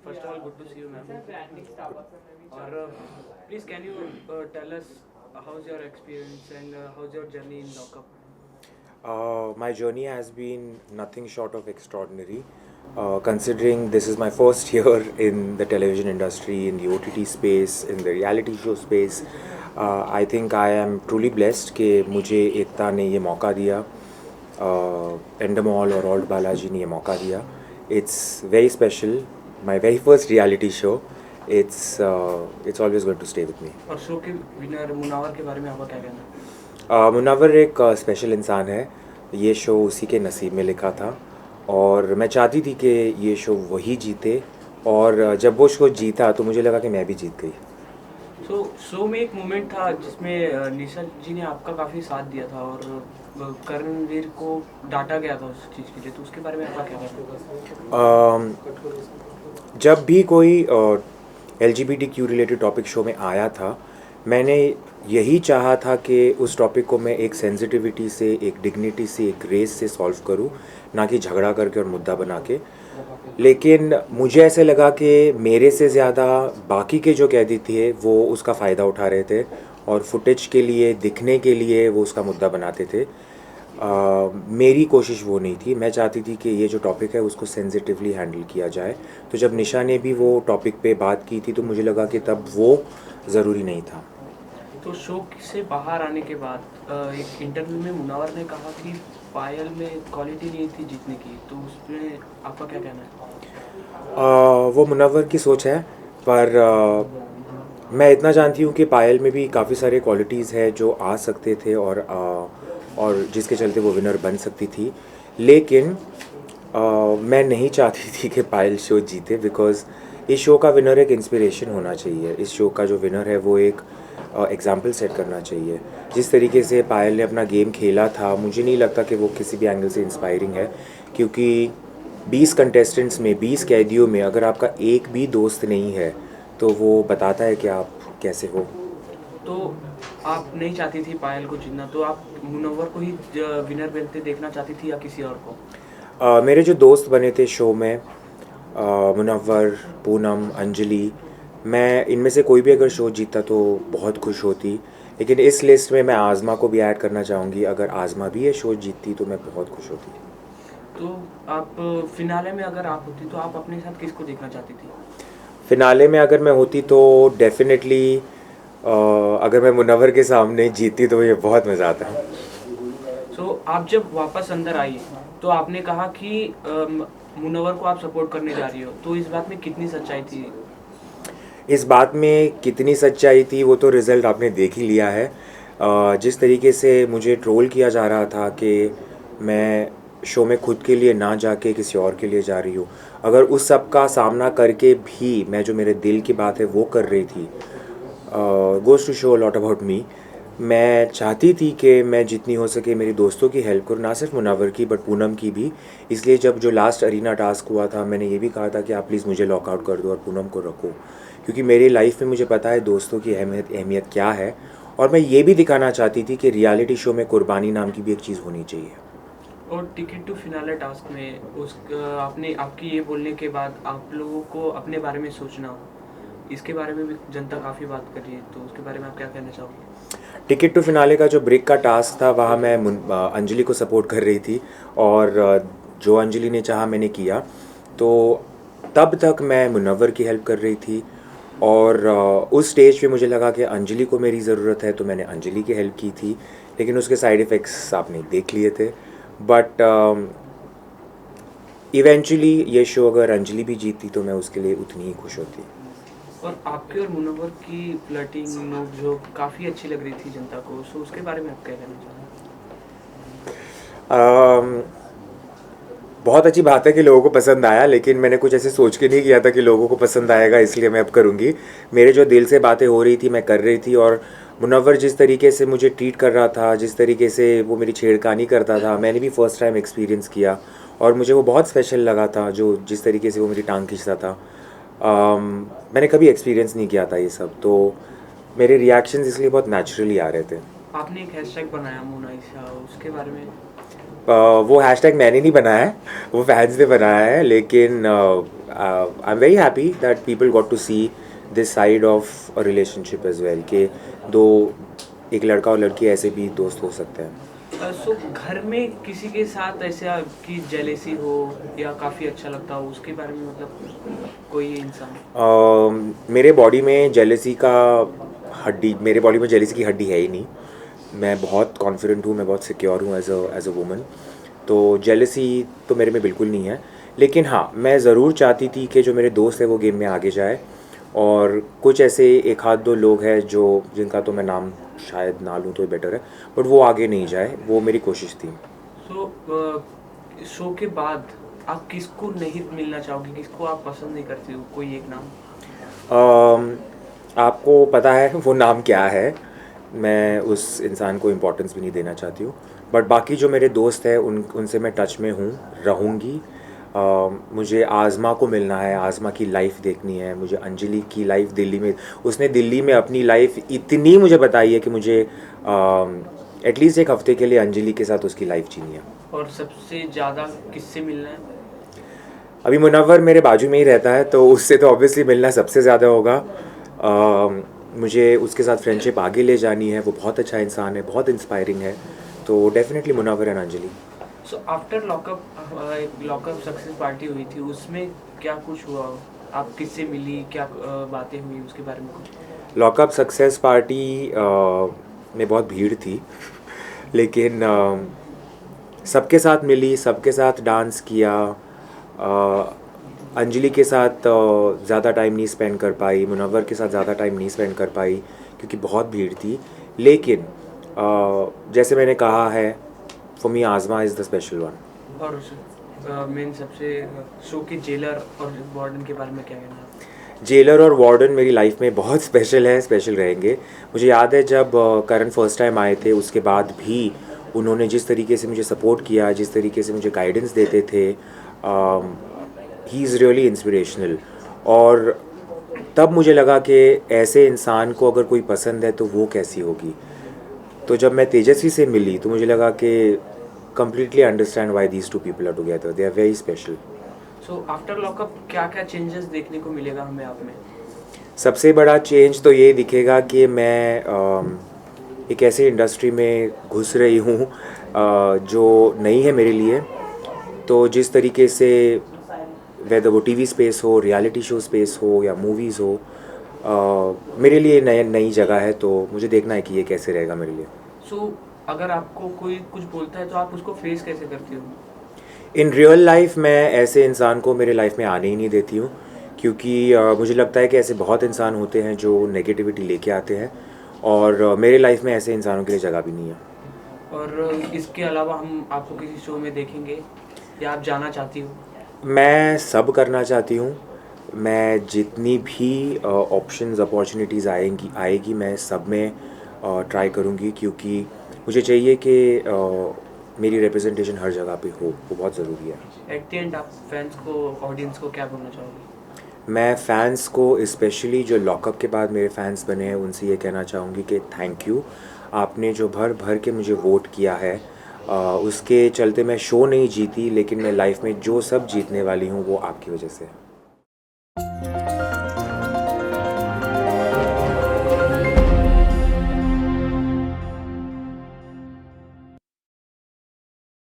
first of all, good to see you, ma'am. Or please, can you tell us how's your experience and how's your journey in lockup? My journey has been nothing short of extraordinary. Considering this is my first year in the television industry, in the OTT space, in the reality show space, I think I am truly blessed कि मुझे एकता ने ये मौका दिया, एंडमॉल और alt Balaji ने ये मौका दिया. It's very special. My very first reality show. It's always going to stay with me. और शो के विनर मुनावर के बारे में आपका क्या कहना है? मुनव्वर एक स्पेशल इंसान है. ये शो उसी के नसीब में लिखा था और मैं चाहती थी कि ये शो वही जीते, और जब वो शो जीता तो मुझे लगा कि मैं भी जीत गई. तो शो में एक मोमेंट था जिसमें निशा जी ने आपका काफ़ी साथ दिया था और करणवीर को डांटा गया था उस चीज़ के लिए, तो उसके बारे में आपका क्या कहना है? जब भी कोई LGBTQ रिलेटेड टॉपिक शो में आया था, मैंने यही चाहा था कि उस टॉपिक को मैं एक सेंसिटिविटी से, एक डिग्निटी से, एक रेस से सॉल्व करूं, ना कि झगड़ा करके और मुद्दा बना के. लेकिन मुझे ऐसे लगा कि मेरे से ज़्यादा बाकी के जो कैदी थे वो उसका फ़ायदा उठा रहे थे और फुटेज के लिए, दिखने के लिए वो उसका मुद्दा बनाते थे. मेरी कोशिश वो नहीं थी. मैं चाहती थी कि ये जो टॉपिक है उसको सेंसिटिवली हैंडल किया जाए. तो जब निशा ने भी वो टॉपिक पे बात की थी तो मुझे लगा कि तब वो ज़रूरी नहीं था. तो शो से बाहर आने के बाद एक इंटरव्यू में मुनावर ने कहा कि पायल में क्वालिटी नहीं थी जीतने की, तो उसमें आपका क्या कहना है? वो मुनव्वर की सोच है, पर मैं इतना जानती हूँ कि पायल में भी काफ़ी सारे क्वालिटीज़ है जो आ सकते थे और जिसके चलते वो विनर बन सकती थी. लेकिन मैं नहीं चाहती थी कि पायल शो जीते, बिकॉज़ इस शो का विनर एक इंस्पिरेशन होना चाहिए. इस शो का जो विनर है वो एक एग्ज़ाम्पल सेट करना चाहिए. जिस तरीके से पायल ने अपना गेम खेला था, मुझे नहीं लगता कि वो किसी भी एंगल से इंस्पायरिंग है, क्योंकि 20 कंटेस्टेंट्स में, 20 कैदियों में अगर आपका एक भी दोस्त नहीं है तो वो बताता है कि आप कैसे हो. तो आप नहीं चाहती थी पायल को जीतना, तो आप मुनव्वर को ही विनर बनते देखना चाहती थी या किसी और को? मेरे जो दोस्त बने थे शो में, मुनव्वर, पूनम, अंजलि, मैं इनमें से कोई भी अगर शो जीता तो बहुत खुश होती. लेकिन इस लिस्ट में मैं आज़मा को भी ऐड करना चाहूँगी. अगर आज़मा भी ये शो जीतती तो मैं बहुत खुश होती. तो आप फिनाले में अगर आप होती तो आप अपने साथ किसको देखना चाहती थी? फिनाले में अगर मैं होती तो डेफिनेटली अगर मैं मुनव्वर के सामने जीती तो ये बहुत मज़ा आता है. सो आप जब वापस अंदर आई तो आपने कहा कि मुनव्वर को आप सपोर्ट करने जा रही हो, तो इस बात में कितनी सच्चाई थी? इस बात में कितनी सच्चाई थी वो तो रिज़ल्ट आपने देख ही लिया है. जिस तरीके से मुझे ट्रोल किया जा रहा था कि मैं शो में खुद के लिए ना जाके किसी और के लिए जा रही हूँ, अगर उस सब का सामना करके भी मैं जो मेरे दिल की बात है वो कर रही थी, goes to show lot about me. मैं चाहती थी कि मैं जितनी हो सके मेरी दोस्तों की हेल्प करूँ, ना सिर्फ मुनव्वर की बट पूनम की भी. इसलिए जब जो लास्ट अरीना टास्क हुआ था, मैंने ये भी कहा था कि आप प्लीज़ मुझे लॉकआउट कर दो और पूनम को रखो, क्योंकि मेरी लाइफ में मुझे पता है दोस्तों की अहमियत क्या है. और मैं ये भी दिखाना चाहती थी कि रियलिटी शो में कुर्बानी नाम की भी एक चीज़ होनी चाहिए. और टिकट टू फिनाले टास्क में आपने आपकी ये बोलने के बाद आप लोगों को अपने बारे में सोचना हो, इसके बारे में भी जनता काफ़ी बात कर रही है, तो उसके बारे में आप क्या कहना चाहोगे? टिकट टू फिनाले का जो ब्रेक का टास्क था वहाँ मैं अंजलि को सपोर्ट कर रही थी, और जो अंजलि ने चाहा मैंने किया. तो तब तक मैं मुनव्वर की हेल्प कर रही थी, और उस स्टेज पे मुझे लगा कि अंजलि को मेरी ज़रूरत है तो मैंने अंजलि की हेल्प की थी. लेकिन उसके साइड इफ़ेक्ट्स आपने देख लिए थे. बट इवेंचुअली ये शो अगर अंजलि भी जीतती तो मैं उसके लिए उतनी ही खुश होती. और आपके और मुनव्वर की फ्लर्टिंग नोक-झोंक काफ़ी अच्छी लग रही थी जनता को, सो उसके बारे में आप क्या कहना चाहोगे? बहुत अच्छी बात है कि लोगों को पसंद आया, लेकिन मैंने कुछ ऐसे सोच के नहीं किया था कि लोगों को पसंद आएगा, इसलिए मैं अब करूँगी. मेरे जो दिल से बातें हो रही थी मैं कर रही थी, और मुनव्वर जिस तरीके से मुझे ट्रीट कर रहा था, जिस तरीके से वो मेरी छेड़खानी करता था, मैंने भी फ़र्स्ट टाइम एक्सपीरियंस किया और मुझे वो बहुत स्पेशल लगा था. जो जिस तरीके से वो मेरी टांग खींचता था, मैंने कभी एक्सपीरियंस नहीं किया था ये सब, तो मेरे रिएक्शंस इसलिए बहुत नेचुरली आ रहे थे. आपने एक हैशटैग बनाया मोनालिसा, उसके बारे में? वो हैशटैग मैंने नहीं बनाया है, वो फैंस ने बनाया है. लेकिन I am very happy that people got to see this side of a relationship as well कि दो एक लड़का और लड़की ऐसे भी दोस्त हो सकते हैं. सो घर में किसी के साथ ऐसा कि जेलेसी हो या काफ़ी अच्छा लगता हो उसके बारे में, मतलब कोई इंसान? मेरे बॉडी में जेलेसी का मेरे बॉडी में जेलेसी की हड्डी है ही नहीं. मैं बहुत कॉन्फिडेंट हूँ, मैं बहुत सिक्योर हूँ एज अ वुमन. तो जेलेसी तो मेरे में बिल्कुल नहीं है. लेकिन हाँ, मैं ज़रूर चाहती थी कि जो मेरे दोस्त है वो गेम में आगे जाए, और कुछ ऐसे एक आध दो लोग हैं जो जिनका तो मैं नाम शायद ना लूँ तो बेटर है, बट वो आगे नहीं जाए, वो मेरी कोशिश थी. सो शो के बाद आप किसको नहीं मिलना चाहोगे, किसको आप पसंद नहीं करते हो, कोई एक नाम? आपको पता है वो नाम क्या है. मैं उस इंसान को इम्पोर्टेंस भी नहीं देना चाहती हूँ. बट बाकी जो मेरे दोस्त हैं उनसे मैं टच में हूँ, रहूँगी. मुझे आज़मा को मिलना है, आज़मा की लाइफ देखनी है. मुझे अंजलि की लाइफ दिल्ली में, उसने दिल्ली में अपनी लाइफ इतनी मुझे बताई है कि मुझे एटलीस्ट एक हफ्ते के लिए अंजलि के साथ उसकी लाइफ जीनी है. और सबसे ज़्यादा किससे मिलना है? अभी मुनव्वर मेरे बाजू में ही रहता है, तो उससे तो ऑब्वियसली मिलना सबसे ज़्यादा होगा. मुझे उसके साथ फ्रेंडशिप आगे ले जानी है. वो बहुत अच्छा इंसान है, बहुत इंस्पायरिंग है. तो definitely Munawar and Anjali. So after lockup success party हुई थी, उसमें क्या कुछ हुआ? आप किससे मिली, क्या बातें हुई उसके बारे में कुछ? लॉकअप सक्सेस पार्टी में बहुत भीड़ थी. लेकिन सबके साथ मिली, सबके साथ डांस किया. अंजलि के साथ ज़्यादा टाइम नहीं स्पेंड कर पाई, मुनव्वर के साथ ज़्यादा टाइम नहीं स्पेंड कर पाई क्योंकि बहुत भीड़ थी. लेकिन जैसे मैंने कहा है, फॉर मी आज़मा इज़ द स्पेशल वन. और मेन सबसे शो के जेलर और वार्डन के बारे में क्या कहना है? जेलर और वार्डन मेरी लाइफ में बहुत स्पेशल है, स्पेशल रहेंगे. मुझे याद है जब करण फर्स्ट टाइम आए थे, उसके बाद भी उन्होंने जिस तरीके से मुझे सपोर्ट किया, जिस तरीके से मुझे गाइडेंस देते थे, ही इज़ रियली इंस्पिरेशनल. और तब मुझे लगा कि ऐसे इंसान को अगर कोई पसंद है तो वो कैसी होगी. तो जब मैं तेजस्वी से मिली तो मुझे लगा कि completely understand why these two people are together. They are very special. So after lockup क्या क्या चेंजेस देखने को मिलेगा हमें आप में? सबसे बड़ा चेंज तो ये दिखेगा कि मैं एक ऐसी इंडस्ट्री में घुस रही हूँ जो नई है मेरे लिए. तो जिस तरीके से वेदर वो टीवी स्पेस हो, रियलिटी शो स्पेस हो या मूवीज़ हो, मेरे लिए नई जगह है. तो मुझे देखना है कि ये कैसे रहेगा मेरे लिए. सो अगर आपको कोई कुछ बोलता है तो आप उसको फेस कैसे करते हो? इन रियल लाइफ मैं ऐसे इंसान को मेरे लाइफ में आने ही नहीं देती हूँ, क्योंकि मुझे लगता है कि ऐसे बहुत इंसान होते हैं जो नेगेटिविटी लेके आते हैं, और मेरे लाइफ में ऐसे इंसानों के लिए जगह भी नहीं है. और इसके अलावा हम आपको किसी शो में देखेंगे या आप जाना चाहती हो? मैं सब करना चाहती हूँ. मैं जितनी भी ऑप्शंस अपॉर्चुनिटीज़ आएगी मैं सब में ट्राई करूँगी, क्योंकि मुझे चाहिए कि मेरी रिप्रेजेंटेशन हर जगह पे हो. वो बहुत ज़रूरी है. एट द एंड आप फैंस को, ऑडियंस को क्या बोलना चाहोगे? मैं फ़ैन्स को, स्पेशली जो लॉकअप के बाद मेरे फ़ैन्स बने हैं, उनसे ये कहना चाहूँगी कि थैंक यू. आपने जो भर भर के मुझे वोट किया है, उसके चलते मैं शो नहीं जीती, लेकिन मैं लाइफ में जो सब जीतने वाली हूँ वो आपकी वजह से है.